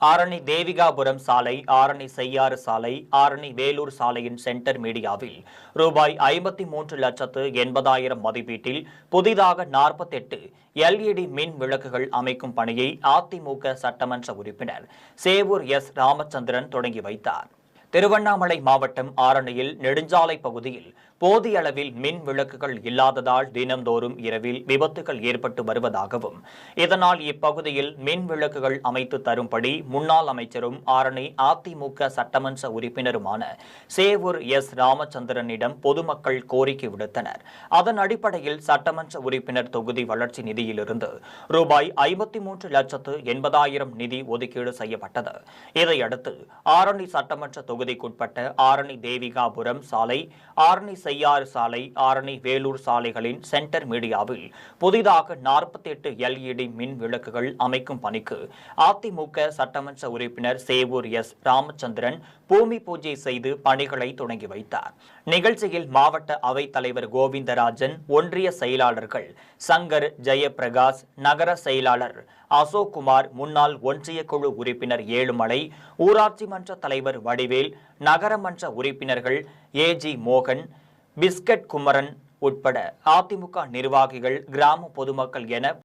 ஆரணி தேவிகாபுரம் சாலை, ஆரணி செய்யாறு சாலை, ஆரணி வேலூர் சாலையின் சென்டர் மீடியாவில் ரூபாய் 53,80,000 மதிப்பீட்டில் புதிதாக 48 LED மின் விளக்குகள் அமைக்கும் பணியை அதிமுக சட்டமன்ற உறுப்பினர் சேவூர் எஸ். ராமச்சந்திரன் தொடங்கி வைத்தார். திருவண்ணாமலை மாவட்டம் ஆரணியில் நெடுஞ்சாலை பகுதியில் போதிய அளவில் மின் விளக்குகள் இல்லாததால் தினந்தோறும் இரவில் விபத்துகள் ஏற்பட்டு வருவதாகவும், இதனால் இப்பகுதியில் மின் விளக்குகள் அமைத்து தரும்படி முன்னாள் அமைச்சரும் ஆரணி அதிமுக சட்டமன்ற உறுப்பினருமான சேவூர் எஸ். ராமச்சந்திரனிடம் பொதுமக்கள் கோரிக்கை விடுத்தனர். அதன் அடிப்படையில் சட்டமன்ற உறுப்பினர் தொகுதி வளர்ச்சி நிதியிலிருந்து ரூபாய் 53,80,000 நிதி ஒதுக்கீடு செய்யப்பட்டது. இதையடுத்து ஆரணி சட்டமன்ற தொகுதிக்குட்பட்ட ஆரணி தேவிகாபுரம் சாலை, ஆரணி செய்யாறு சாலை, ஆரணி வேலூர் சாலைகளின் சென்டர் மீடியாவில் புதிதாக 48 LED மின் விளக்குகள் அமைக்கும் பணிக்கு அதிமுக சட்டமன்ற உறுப்பினர் சேவூர் எஸ். ராமச்சந்திரன் பூமி பூஜை செய்து பணிகளை தொடங்கி வைத்தார். நிகழ்ச்சியில் மாவட்ட அவைத் தலைவர் கோவிந்தராஜன், ஒன்றிய செயலாளர்கள் சங்கர், ஜெயபிரகாஷ், நகர செயலாளர் அசோக்குமார், முன்னாள் ஒன்றிய குழு உறுப்பினர் ஏழுமலை, ஊராட்சி மன்ற தலைவர் வடிவேல், நகரமன்ற உறுப்பினர்கள் ஏ.ஜி. மோகன், பிஸ்கட் குமரன் உட்பட அதிமுக நிர்வாகிகள், கிராம பொதுமக்கள் என